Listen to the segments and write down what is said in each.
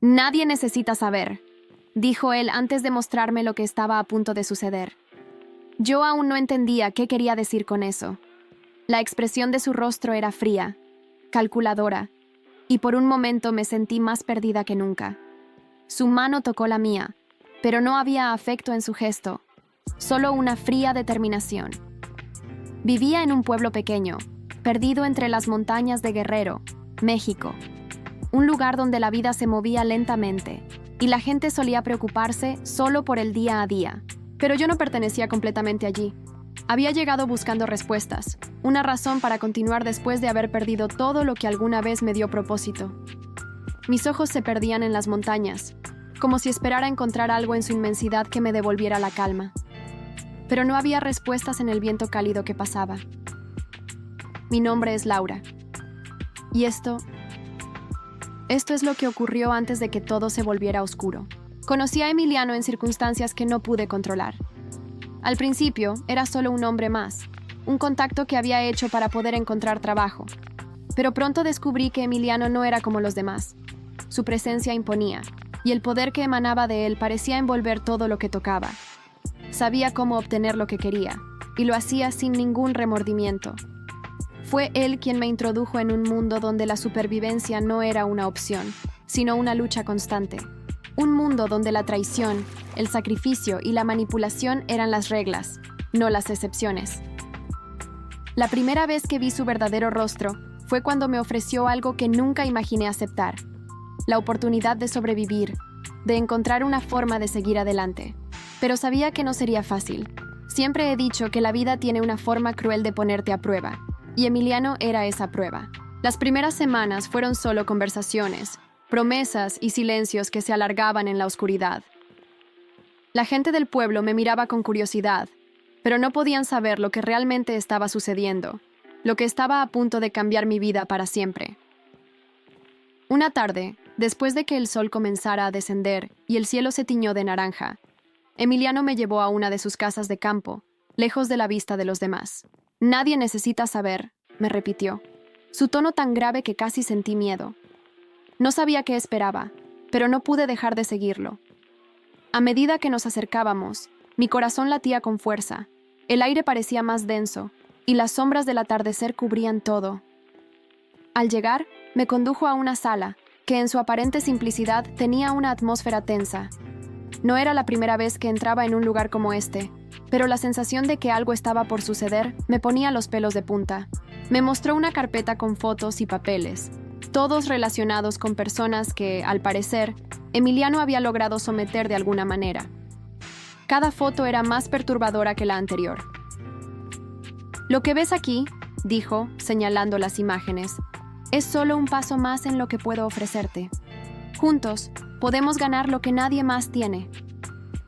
Nadie necesita saber, dijo él antes de mostrarme lo que estaba a punto de suceder. Yo aún no entendía qué quería decir con eso. La expresión de su rostro era fría, calculadora, y por un momento me sentí más perdida que nunca. Su mano tocó la mía, pero no había afecto en su gesto, solo una fría determinación. Vivía en un pueblo pequeño, perdido entre las montañas de Guerrero, México. Un lugar donde la vida se movía lentamente y la gente solía preocuparse solo por el día a día. Pero yo no pertenecía completamente allí. Había llegado buscando respuestas, una razón para continuar después de haber perdido todo lo que alguna vez me dio propósito. Mis ojos se perdían en las montañas, como si esperara encontrar algo en su inmensidad que me devolviera la calma. Pero no había respuestas en el viento cálido que pasaba. Mi nombre es Laura. Y esto es lo que ocurrió antes de que todo se volviera oscuro. Conocí a Emiliano en circunstancias que no pude controlar. Al principio, era solo un hombre más, un contacto que había hecho para poder encontrar trabajo. Pero pronto descubrí que Emiliano no era como los demás. Su presencia imponía, y el poder que emanaba de él parecía envolver todo lo que tocaba. Sabía cómo obtener lo que quería, y lo hacía sin ningún remordimiento. Fue él quien me introdujo en un mundo donde la supervivencia no era una opción, sino una lucha constante. Un mundo donde la traición, el sacrificio y la manipulación eran las reglas, no las excepciones. La primera vez que vi su verdadero rostro fue cuando me ofreció algo que nunca imaginé aceptar: la oportunidad de sobrevivir, de encontrar una forma de seguir adelante. Pero sabía que no sería fácil. Siempre he dicho que la vida tiene una forma cruel de ponerte a prueba, y Emiliano era esa prueba. Las primeras semanas fueron solo conversaciones, promesas y silencios que se alargaban en la oscuridad. La gente del pueblo me miraba con curiosidad, pero no podían saber lo que realmente estaba sucediendo, lo que estaba a punto de cambiar mi vida para siempre. Una tarde, después de que el sol comenzara a descender y el cielo se tiñó de naranja, Emiliano me llevó a una de sus casas de campo, lejos de la vista de los demás. Nadie necesita saber, me repitió, su tono tan grave que casi sentí miedo. No sabía qué esperaba, pero no pude dejar de seguirlo. A medida que nos acercábamos, mi corazón latía con fuerza, el aire parecía más denso, y las sombras del atardecer cubrían todo. Al llegar, me condujo a una sala, que en su aparente simplicidad tenía una atmósfera tensa. No era la primera vez que entraba en un lugar como este, pero la sensación de que algo estaba por suceder me ponía los pelos de punta. Me mostró una carpeta con fotos y papeles, todos relacionados con personas que, al parecer, Emiliano había logrado someter de alguna manera. Cada foto era más perturbadora que la anterior. Lo que ves aquí, dijo, señalando las imágenes, es solo un paso más en lo que puedo ofrecerte. Juntos, podemos ganar lo que nadie más tiene.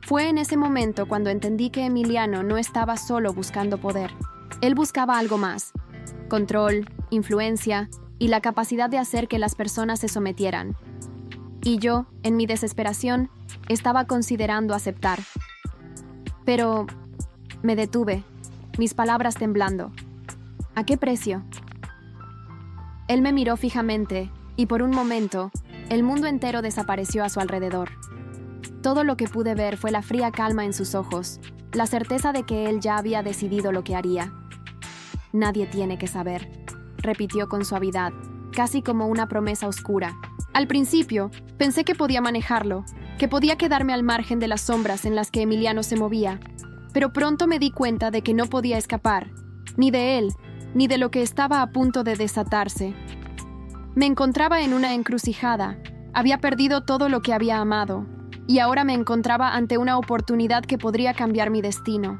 Fue en ese momento cuando entendí que Emiliano no estaba solo buscando poder. Él buscaba algo más: control, influencia y la capacidad de hacer que las personas se sometieran. Y yo, en mi desesperación, estaba considerando aceptar. Pero me detuve, mis palabras temblando. ¿A qué precio? Él me miró fijamente y por un momento, el mundo entero desapareció a su alrededor. Todo lo que pude ver fue la fría calma en sus ojos, la certeza de que él ya había decidido lo que haría. Nadie tiene que saber, repitió con suavidad, casi como una promesa oscura. Al principio, pensé que podía manejarlo, que podía quedarme al margen de las sombras en las que Emiliano se movía, pero pronto me di cuenta de que no podía escapar, ni de él, ni de lo que estaba a punto de desatarse. Me encontraba en una encrucijada, había perdido todo lo que había amado, y ahora me encontraba ante una oportunidad que podría cambiar mi destino.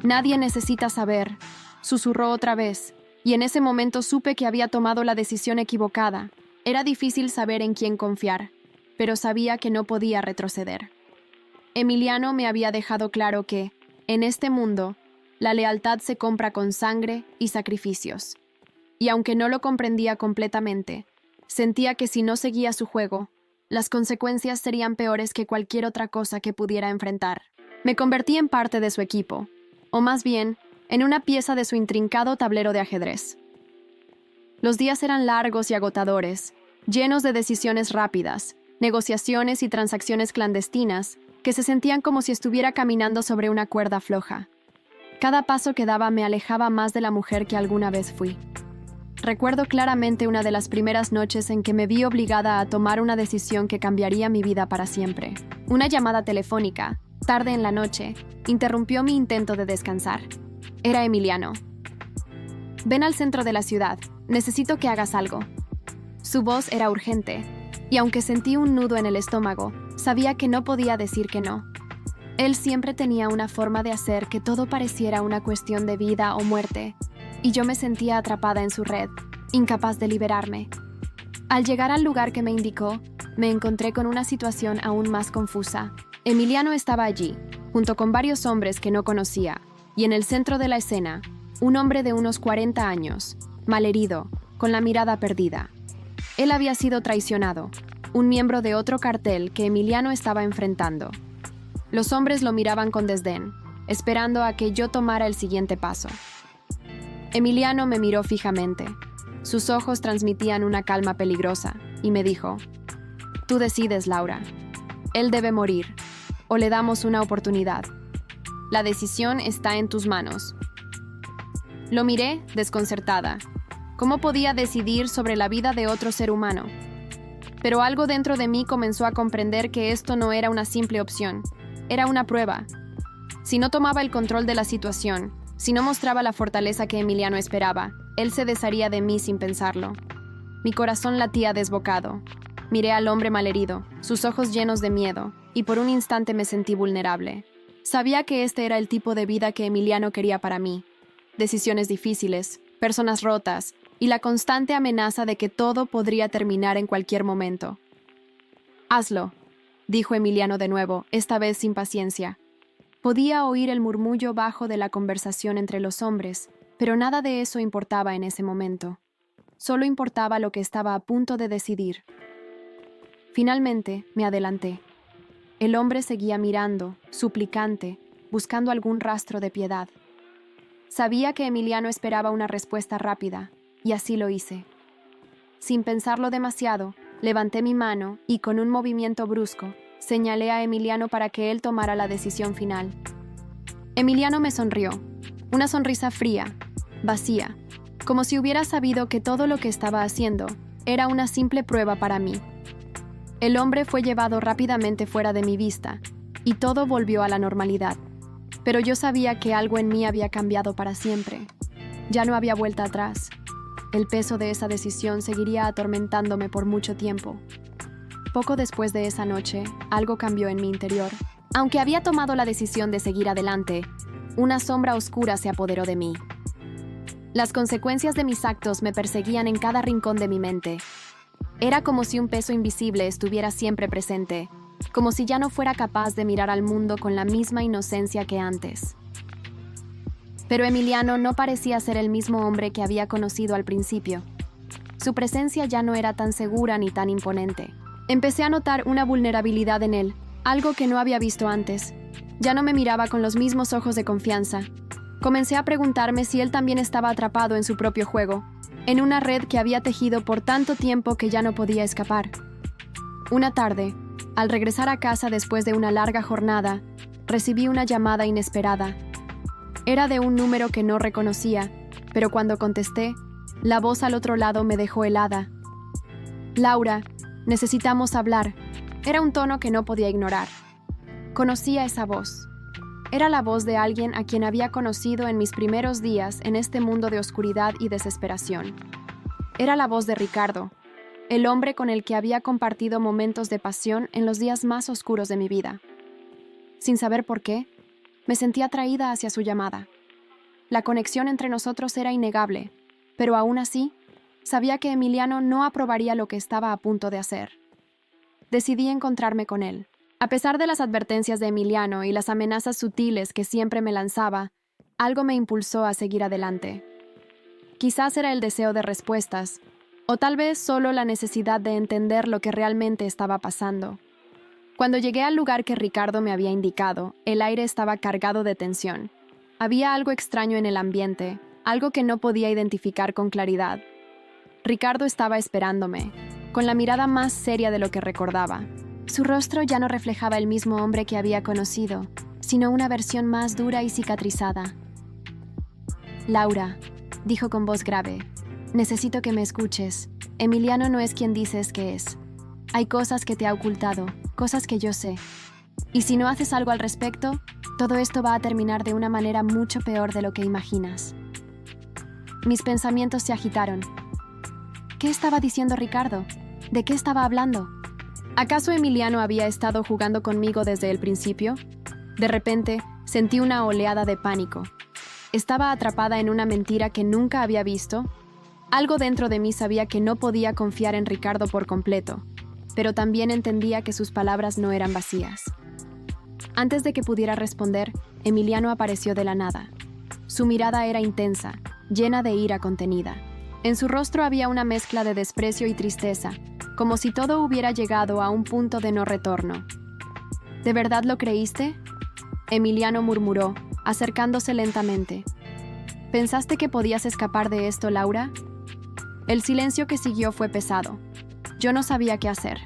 Nadie necesita saber, susurró otra vez, y en ese momento supe que había tomado la decisión equivocada. Era difícil saber en quién confiar, pero sabía que no podía retroceder. Emiliano me había dejado claro que, en este mundo, la lealtad se compra con sangre y sacrificios. Y aunque no lo comprendía completamente, sentía que si no seguía su juego, las consecuencias serían peores que cualquier otra cosa que pudiera enfrentar. Me convertí en parte de su equipo, o más bien, en una pieza de su intrincado tablero de ajedrez. Los días eran largos y agotadores, llenos de decisiones rápidas, negociaciones y transacciones clandestinas que se sentían como si estuviera caminando sobre una cuerda floja. Cada paso que daba me alejaba más de la mujer que alguna vez fui. Recuerdo claramente una de las primeras noches en que me vi obligada a tomar una decisión que cambiaría mi vida para siempre. Una llamada telefónica, tarde en la noche, interrumpió mi intento de descansar. Era Emiliano. «Ven al centro de la ciudad. Necesito que hagas algo». Su voz era urgente, y aunque sentí un nudo en el estómago, sabía que no podía decir que no. Él siempre tenía una forma de hacer que todo pareciera una cuestión de vida o muerte, y yo me sentía atrapada en su red, incapaz de liberarme. Al llegar al lugar que me indicó, me encontré con una situación aún más confusa. Emiliano estaba allí, junto con varios hombres que no conocía, y en el centro de la escena, un hombre de unos 40 años, malherido, con la mirada perdida. Él había sido traicionado, un miembro de otro cartel que Emiliano estaba enfrentando. Los hombres lo miraban con desdén, esperando a que yo tomara el siguiente paso. Emiliano me miró fijamente. Sus ojos transmitían una calma peligrosa, y me dijo: «Tú decides, Laura. Él debe morir, o le damos una oportunidad. La decisión está en tus manos». Lo miré, desconcertada. ¿Cómo podía decidir sobre la vida de otro ser humano? Pero algo dentro de mí comenzó a comprender que esto no era una simple opción, era una prueba. Si no tomaba el control de la situación, si no mostraba la fortaleza que Emiliano esperaba, él se desharía de mí sin pensarlo. Mi corazón latía desbocado. Miré al hombre malherido, sus ojos llenos de miedo, y por un instante me sentí vulnerable. Sabía que este era el tipo de vida que Emiliano quería para mí. Decisiones difíciles, personas rotas, y la constante amenaza de que todo podría terminar en cualquier momento. «Hazlo», dijo Emiliano de nuevo, esta vez sin paciencia. Podía oír el murmullo bajo de la conversación entre los hombres, pero nada de eso importaba en ese momento. Solo importaba lo que estaba a punto de decidir. Finalmente, me adelanté. El hombre seguía mirando, suplicante, buscando algún rastro de piedad. Sabía que Emiliano esperaba una respuesta rápida, y así lo hice. Sin pensarlo demasiado, levanté mi mano y, con un movimiento brusco, señalé a Emiliano para que él tomara la decisión final. Emiliano me sonrió, una sonrisa fría, vacía, como si hubiera sabido que todo lo que estaba haciendo era una simple prueba para mí. El hombre fue llevado rápidamente fuera de mi vista, y todo volvió a la normalidad. Pero yo sabía que algo en mí había cambiado para siempre. Ya no había vuelta atrás. El peso de esa decisión seguiría atormentándome por mucho tiempo. Poco después de esa noche, algo cambió en mi interior. Aunque había tomado la decisión de seguir adelante, una sombra oscura se apoderó de mí. Las consecuencias de mis actos me perseguían en cada rincón de mi mente. Era como si un peso invisible estuviera siempre presente, como si ya no fuera capaz de mirar al mundo con la misma inocencia que antes. Pero Emiliano no parecía ser el mismo hombre que había conocido al principio. Su presencia ya no era tan segura ni tan imponente. Empecé a notar una vulnerabilidad en él, algo que no había visto antes. Ya no me miraba con los mismos ojos de confianza. Comencé a preguntarme si él también estaba atrapado en su propio juego, en una red que había tejido por tanto tiempo que ya no podía escapar. Una tarde, al regresar a casa después de una larga jornada, recibí una llamada inesperada. Era de un número que no reconocía, pero cuando contesté, la voz al otro lado me dejó helada. «Laura, necesitamos hablar». Era un tono que no podía ignorar. Conocía esa voz. Era la voz de alguien a quien había conocido en mis primeros días en este mundo de oscuridad y desesperación. Era la voz de Ricardo, el hombre con el que había compartido momentos de pasión en los días más oscuros de mi vida. Sin saber por qué, me sentí atraída hacia su llamada. La conexión entre nosotros era innegable, pero aún así, sabía que Emiliano no aprobaría lo que estaba a punto de hacer. Decidí encontrarme con él. A pesar de las advertencias de Emiliano y las amenazas sutiles que siempre me lanzaba, algo me impulsó a seguir adelante. Quizás era el deseo de respuestas, o tal vez solo la necesidad de entender lo que realmente estaba pasando. Cuando llegué al lugar que Ricardo me había indicado, el aire estaba cargado de tensión. Había algo extraño en el ambiente, algo que no podía identificar con claridad. Ricardo estaba esperándome. con la mirada más seria de lo que recordaba. Su rostro ya no reflejaba el mismo hombre que había conocido, sino una versión más dura y cicatrizada. «Laura», dijo con voz grave, «necesito que me escuches. Emiliano no es quien dices que es. Hay cosas que te ha ocultado, cosas que yo sé. Y si no haces algo al respecto, todo esto va a terminar de una manera mucho peor de lo que imaginas». Mis pensamientos se agitaron. ¿Qué estaba diciendo Ricardo? ¿De qué estaba hablando? ¿Acaso Emiliano había estado jugando conmigo desde el principio? De repente, sentí una oleada de pánico. Estaba atrapada en una mentira que nunca había visto. Algo dentro de mí sabía que no podía confiar en Ricardo por completo, pero también entendía que sus palabras no eran vacías. Antes de que pudiera responder, Emiliano apareció de la nada. Su mirada era intensa, llena de ira contenida. En su rostro había una mezcla de desprecio y tristeza, como si todo hubiera llegado a un punto de no retorno. ¿De verdad lo creíste?, Emiliano murmuró, acercándose lentamente. ¿Pensaste que podías escapar de esto, Laura? El silencio que siguió fue pesado. Yo no sabía qué hacer.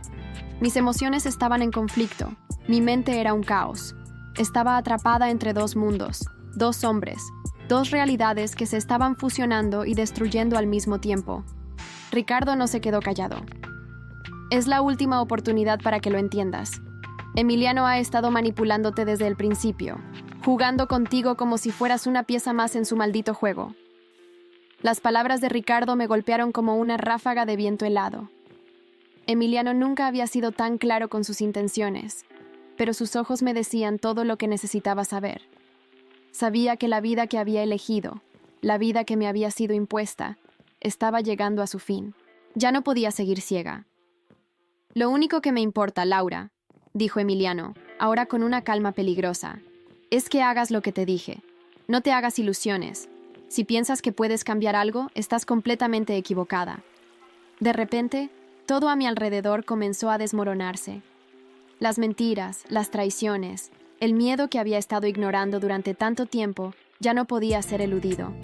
Mis emociones estaban en conflicto. Mi mente era un caos. Estaba atrapada entre dos mundos, dos hombres, dos realidades que se estaban fusionando y destruyendo al mismo tiempo. Ricardo no se quedó callado. Es la última oportunidad para que lo entiendas. Emiliano ha estado manipulándote desde el principio, jugando contigo como si fueras una pieza más en su maldito juego. Las palabras de Ricardo me golpearon como una ráfaga de viento helado. Emiliano nunca había sido tan claro con sus intenciones, pero sus ojos me decían todo lo que necesitaba saber. Sabía que la vida que había elegido, la vida que me había sido impuesta, estaba llegando a su fin. Ya no podía seguir ciega. «Lo único que me importa, Laura», dijo Emiliano, ahora con una calma peligrosa, «es que hagas lo que te dije. No te hagas ilusiones. Si piensas que puedes cambiar algo, estás completamente equivocada». De repente, todo a mi alrededor comenzó a desmoronarse. Las mentiras, las traiciones, el miedo que había estado ignorando durante tanto tiempo ya no podía ser eludido.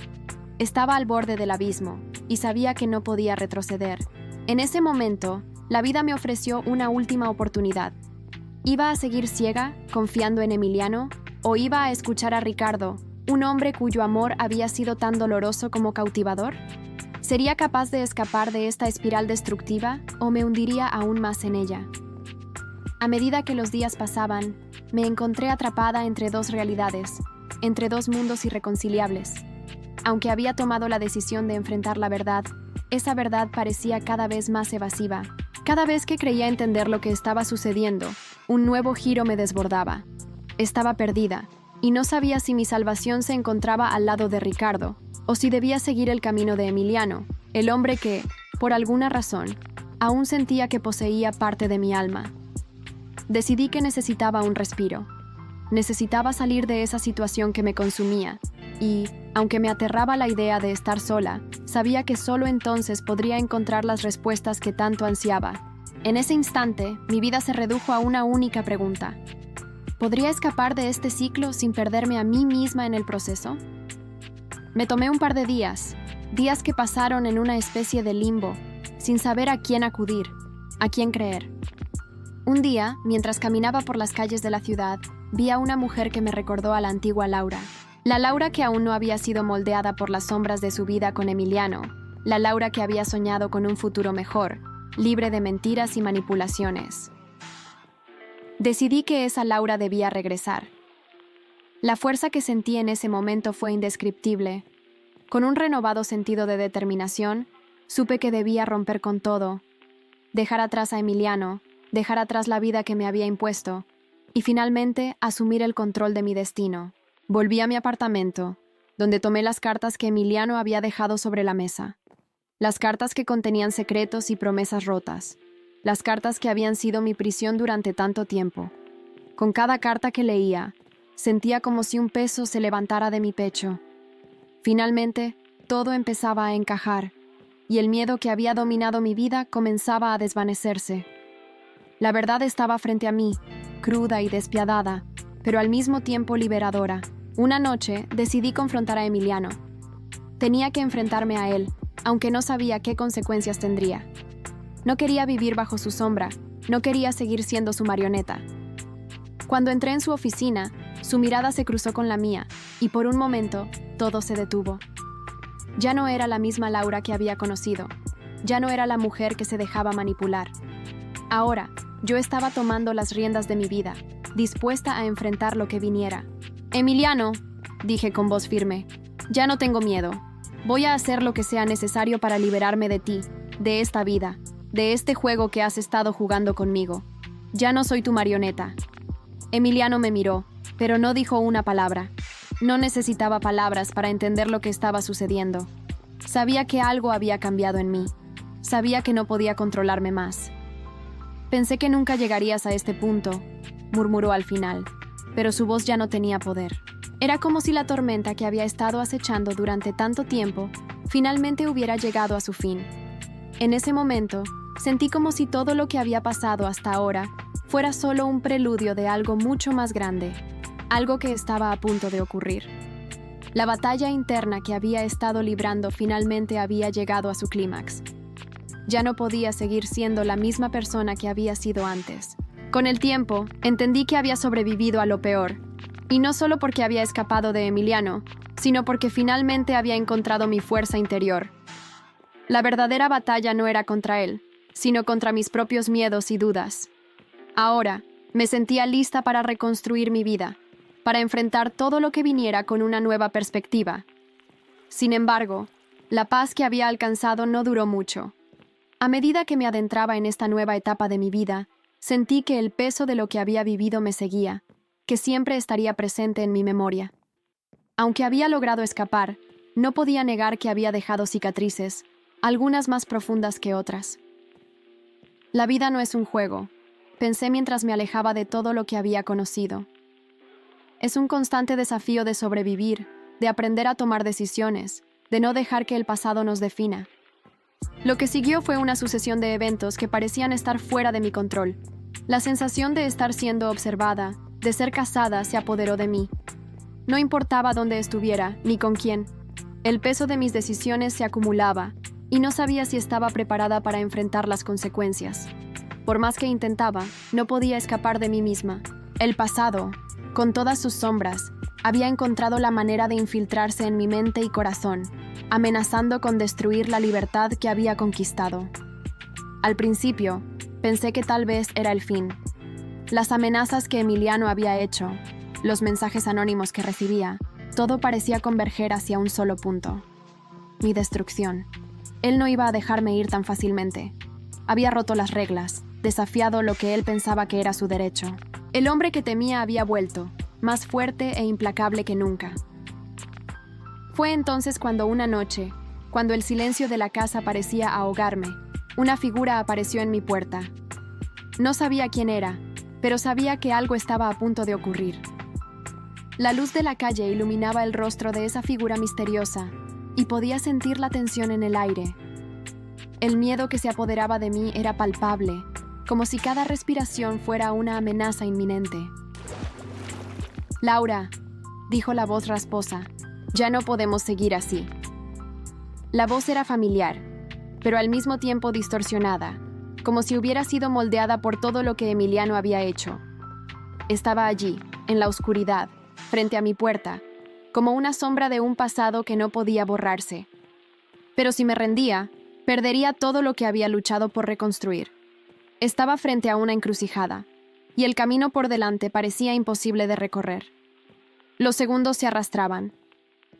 Estaba al borde del abismo y sabía que no podía retroceder. En ese momento, la vida me ofreció una última oportunidad. ¿Iba a seguir ciega, confiando en Emiliano, o iba a escuchar a Ricardo, un hombre cuyo amor había sido tan doloroso como cautivador? ¿Sería capaz de escapar de esta espiral destructiva o me hundiría aún más en ella? A medida que los días pasaban, me encontré atrapada entre dos realidades, entre dos mundos irreconciliables. Aunque había tomado la decisión de enfrentar la verdad, esa verdad parecía cada vez más evasiva. Cada vez que creía entender lo que estaba sucediendo, un nuevo giro me desbordaba. Estaba perdida, y no sabía si mi salvación se encontraba al lado de Ricardo, o si debía seguir el camino de Emiliano, el hombre que, por alguna razón, aún sentía que poseía parte de mi alma. Decidí que necesitaba un respiro. Necesitaba salir de esa situación que me consumía, y, aunque me aterraba la idea de estar sola, sabía que solo entonces podría encontrar las respuestas que tanto ansiaba. En ese instante, mi vida se redujo a una única pregunta. ¿Podría escapar de este ciclo sin perderme a mí misma en el proceso? Me tomé un par de días que pasaron en una especie de limbo, sin saber a quién acudir, a quién creer. Un día, mientras caminaba por las calles de la ciudad, vi a una mujer que me recordó a la antigua Laura. La Laura que aún no había sido moldeada por las sombras de su vida con Emiliano. La Laura que había soñado con un futuro mejor, libre de mentiras y manipulaciones. Decidí que esa Laura debía regresar. La fuerza que sentí en ese momento fue indescriptible. Con un renovado sentido de determinación, supe que debía romper con todo, dejar atrás a Emiliano, dejar atrás la vida que me había impuesto, y finalmente asumir el control de mi destino. Volví a mi apartamento, donde tomé las cartas que Emiliano había dejado sobre la mesa. Las cartas que contenían secretos y promesas rotas. Las cartas que habían sido mi prisión durante tanto tiempo. Con cada carta que leía, sentía como si un peso se levantara de mi pecho. Finalmente, todo empezaba a encajar, y el miedo que había dominado mi vida comenzaba a desvanecerse. La verdad estaba frente a mí, cruda y despiadada, pero al mismo tiempo liberadora. Una noche decidí confrontar a Emiliano. Tenía que enfrentarme a él, aunque no sabía qué consecuencias tendría. No quería vivir bajo su sombra, no quería seguir siendo su marioneta. Cuando entré en su oficina, su mirada se cruzó con la mía, y por un momento, todo se detuvo. Ya no era la misma Laura que había conocido. Ya no era la mujer que se dejaba manipular. Ahora, yo estaba tomando las riendas de mi vida, dispuesta a enfrentar lo que viniera. «Emiliano», dije con voz firme, «ya no tengo miedo. Voy a hacer lo que sea necesario para liberarme de ti, de esta vida, de este juego que has estado jugando conmigo. Ya no soy tu marioneta». Emiliano me miró, pero no dijo una palabra. No necesitaba palabras para entender lo que estaba sucediendo. Sabía que algo había cambiado en mí. Sabía que no podía controlarme más. «Pensé que nunca llegarías a este punto», murmuró al final, pero su voz ya no tenía poder. Era como si la tormenta que había estado acechando durante tanto tiempo finalmente hubiera llegado a su fin. En ese momento, sentí como si todo lo que había pasado hasta ahora fuera solo un preludio de algo mucho más grande, algo que estaba a punto de ocurrir. La batalla interna que había estado librando finalmente había llegado a su clímax. Ya no podía seguir siendo la misma persona que había sido antes. Con el tiempo, entendí que había sobrevivido a lo peor, y no solo porque había escapado de Emiliano, sino porque finalmente había encontrado mi fuerza interior. La verdadera batalla no era contra él, sino contra mis propios miedos y dudas. Ahora, me sentía lista para reconstruir mi vida, para enfrentar todo lo que viniera con una nueva perspectiva. Sin embargo, la paz que había alcanzado no duró mucho. A medida que me adentraba en esta nueva etapa de mi vida, sentí que el peso de lo que había vivido me seguía, que siempre estaría presente en mi memoria. Aunque había logrado escapar, no podía negar que había dejado cicatrices, algunas más profundas que otras. La vida no es un juego, pensé mientras me alejaba de todo lo que había conocido. Es un constante desafío de sobrevivir, de aprender a tomar decisiones, de no dejar que el pasado nos defina. Lo que siguió fue una sucesión de eventos que parecían estar fuera de mi control. La sensación de estar siendo observada, de ser casada, se apoderó de mí. No importaba dónde estuviera, ni con quién. El peso de mis decisiones se acumulaba, y no sabía si estaba preparada para enfrentar las consecuencias. Por más que intentaba, no podía escapar de mí misma. El pasado, con todas sus sombras, había encontrado la manera de infiltrarse en mi mente y corazón, amenazando con destruir la libertad que había conquistado. Al principio, pensé que tal vez era el fin. Las amenazas que Emiliano había hecho, los mensajes anónimos que recibía, todo parecía converger hacia un solo punto: mi destrucción. Él no iba a dejarme ir tan fácilmente. Había roto las reglas, desafiado lo que él pensaba que era su derecho. El hombre que temía había vuelto, más fuerte e implacable que nunca. Fue entonces cuando una noche, cuando el silencio de la casa parecía ahogarme, una figura apareció en mi puerta. No sabía quién era, pero sabía que algo estaba a punto de ocurrir. La luz de la calle iluminaba el rostro de esa figura misteriosa, y podía sentir la tensión en el aire. El miedo que se apoderaba de mí era palpable, como si cada respiración fuera una amenaza inminente. «Laura», dijo la voz rasposa, «ya no podemos seguir así». La voz era familiar, pero al mismo tiempo distorsionada, como si hubiera sido moldeada por todo lo que Emiliano había hecho. Estaba allí, en la oscuridad, frente a mi puerta, como una sombra de un pasado que no podía borrarse. Pero si me rendía, perdería todo lo que había luchado por reconstruir. Estaba frente a una encrucijada, y el camino por delante parecía imposible de recorrer. Los segundos se arrastraban.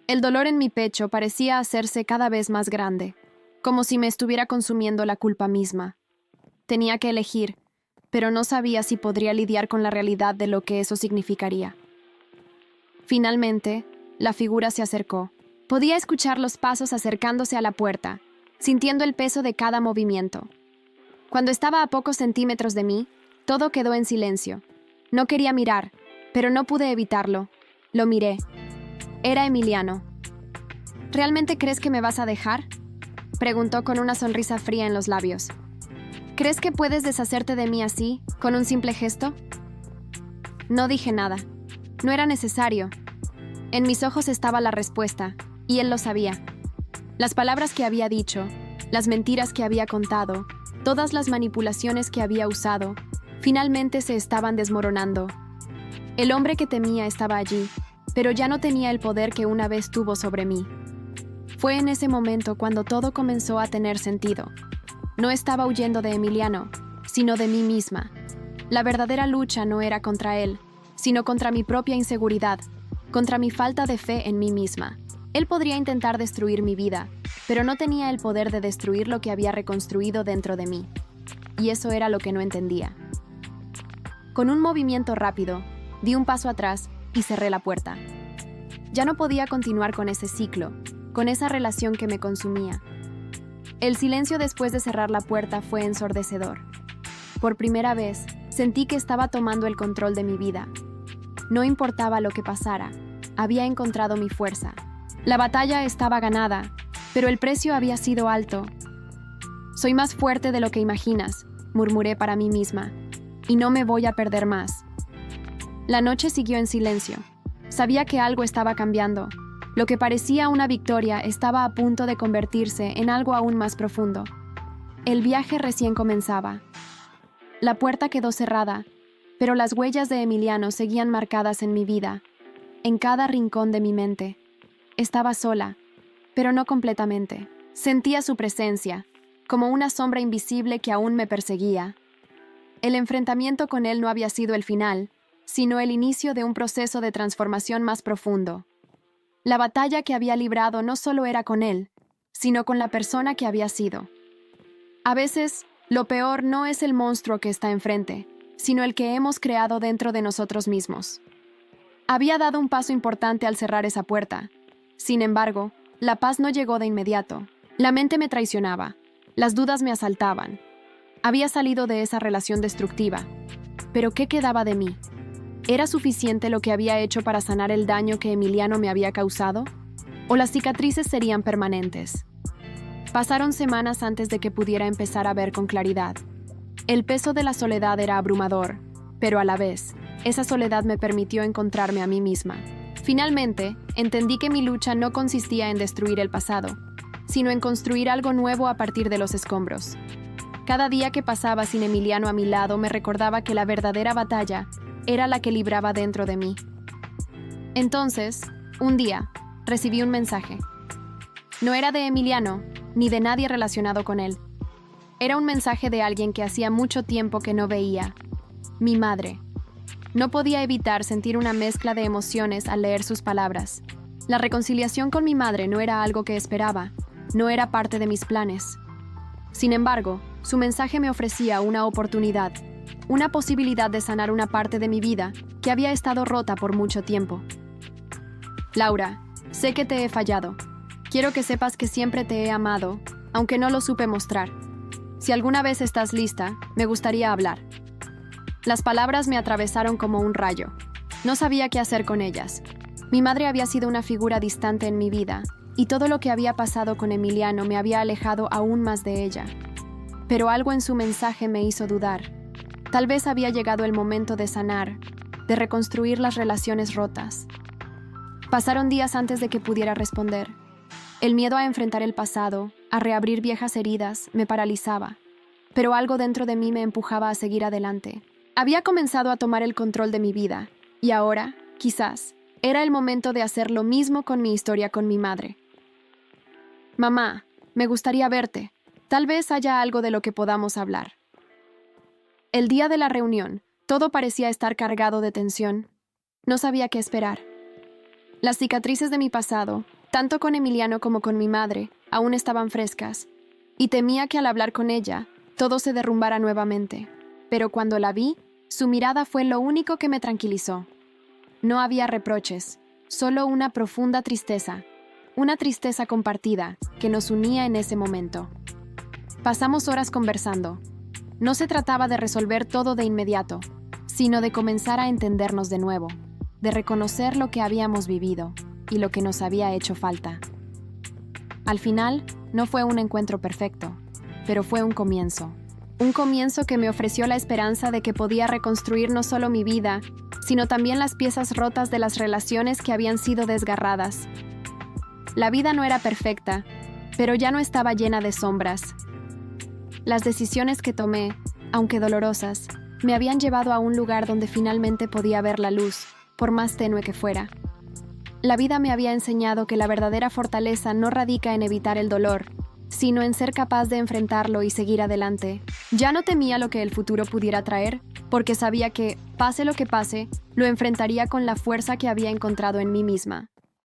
El dolor en mi pecho parecía hacerse cada vez más grande, como si me estuviera consumiendo la culpa misma. Tenía que elegir, pero no sabía si podría lidiar con la realidad de lo que eso significaría. Finalmente, la figura se acercó. Podía escuchar los pasos acercándose a la puerta, sintiendo el peso de cada movimiento. Cuando estaba a pocos centímetros de mí, todo quedó en silencio. No quería mirar, pero no pude evitarlo. Lo miré. Era Emiliano. «¿Realmente crees que me vas a dejar?», preguntó con una sonrisa fría en los labios. «¿Crees que puedes deshacerte de mí así, con un simple gesto?». No dije nada. No era necesario. En mis ojos estaba la respuesta, y él lo sabía. Las palabras que había dicho, las mentiras que había contado, Todas las manipulaciones que había usado, finalmente se estaban desmoronando. El hombre que temía estaba allí, pero ya no tenía el poder que una vez tuvo sobre mí. Fue en ese momento cuando todo comenzó a tener sentido. No estaba huyendo de Emiliano, sino de mí misma. La verdadera lucha no era contra él, sino contra mi propia inseguridad, contra mi falta de fe en mí misma. Él podría intentar destruir mi vida, pero no tenía el poder de destruir lo que había reconstruido dentro de mí. Y eso era lo que no entendía. Con un movimiento rápido, di un paso atrás y cerré la puerta. Ya no podía continuar con ese ciclo, con esa relación que me consumía. El silencio después de cerrar la puerta fue ensordecedor. Por primera vez, sentí que estaba tomando el control de mi vida. No importaba lo que pasara, había encontrado mi fuerza. La batalla estaba ganada, pero el precio había sido alto. Soy más fuerte de lo que imaginas, murmuré para mí misma, y no me voy a perder más. La noche siguió en silencio. Sabía que algo estaba cambiando. Lo que parecía una victoria estaba a punto de convertirse en algo aún más profundo. El viaje recién comenzaba. La puerta quedó cerrada, pero las huellas de Emiliano seguían marcadas en mi vida, en cada rincón de mi mente. Estaba sola, pero no completamente. Sentía su presencia, como una sombra invisible que aún me perseguía. El enfrentamiento con él no había sido el final, sino el inicio de un proceso de transformación más profundo. La batalla que había librado no solo era con él, sino con la persona que había sido. A veces, lo peor no es el monstruo que está enfrente, sino el que hemos creado dentro de nosotros mismos. Había dado un paso importante al cerrar esa puerta. Sin embargo, la paz no llegó de inmediato. La mente me traicionaba, las dudas me asaltaban. Había salido de esa relación destructiva. Pero ¿qué quedaba de mí? ¿Era suficiente lo que había hecho para sanar el daño que Emiliano me había causado? ¿O las cicatrices serían permanentes? Pasaron semanas antes de que pudiera empezar a ver con claridad. El peso de la soledad era abrumador, pero a la vez, esa soledad me permitió encontrarme a mí misma. Finalmente, entendí que mi lucha no consistía en destruir el pasado, sino en construir algo nuevo a partir de los escombros. Cada día que pasaba sin Emiliano a mi lado me recordaba que la verdadera batalla era la que libraba dentro de mí. Entonces, un día, recibí un mensaje. No era de Emiliano, ni de nadie relacionado con él. Era un mensaje de alguien que hacía mucho tiempo que no veía. Mi madre. No podía evitar sentir una mezcla de emociones al leer sus palabras. La reconciliación con mi madre no era algo que esperaba, no era parte de mis planes. Sin embargo, su mensaje me ofrecía una oportunidad, una posibilidad de sanar una parte de mi vida que había estado rota por mucho tiempo. Laura, sé que te he fallado. Quiero que sepas que siempre te he amado, aunque no lo supe mostrar. Si alguna vez estás lista, me gustaría hablar. Las palabras me atravesaron como un rayo. No sabía qué hacer con ellas. Mi madre había sido una figura distante en mi vida, y todo lo que había pasado con Emiliano me había alejado aún más de ella. Pero algo en su mensaje me hizo dudar. Tal vez había llegado el momento de sanar, de reconstruir las relaciones rotas. Pasaron días antes de que pudiera responder. El miedo a enfrentar el pasado, a reabrir viejas heridas, me paralizaba. Pero algo dentro de mí me empujaba a seguir adelante. Había comenzado a tomar el control de mi vida, y ahora, quizás, era el momento de hacer lo mismo con mi historia con mi madre. Mamá, me gustaría verte. Tal vez haya algo de lo que podamos hablar. El día de la reunión, todo parecía estar cargado de tensión. No sabía qué esperar. Las cicatrices de mi pasado, tanto con Emiliano como con mi madre, aún estaban frescas, y temía que al hablar con ella, todo se derrumbara nuevamente. Pero cuando la vi, su mirada fue lo único que me tranquilizó. No había reproches, solo una profunda tristeza, una tristeza compartida que nos unía en ese momento. Pasamos horas conversando. No se trataba de resolver todo de inmediato, sino de comenzar a entendernos de nuevo, de reconocer lo que habíamos vivido y lo que nos había hecho falta. Al final, no fue un encuentro perfecto, pero fue un comienzo que me ofreció la esperanza de que podía reconstruir no solo mi vida, sino también las piezas rotas de las relaciones que habían sido desgarradas. La vida no era perfecta, pero ya no estaba llena de sombras. Las decisiones que tomé, aunque dolorosas, me habían llevado a un lugar donde finalmente podía ver la luz, por más tenue que fuera. La vida me había enseñado que la verdadera fortaleza no radica en evitar el dolor, sino en ser capaz de enfrentarlo y seguir adelante. Ya no temía lo que el futuro pudiera traer, porque sabía que, pase lo que pase, lo enfrentaría con la fuerza que había encontrado en mí misma.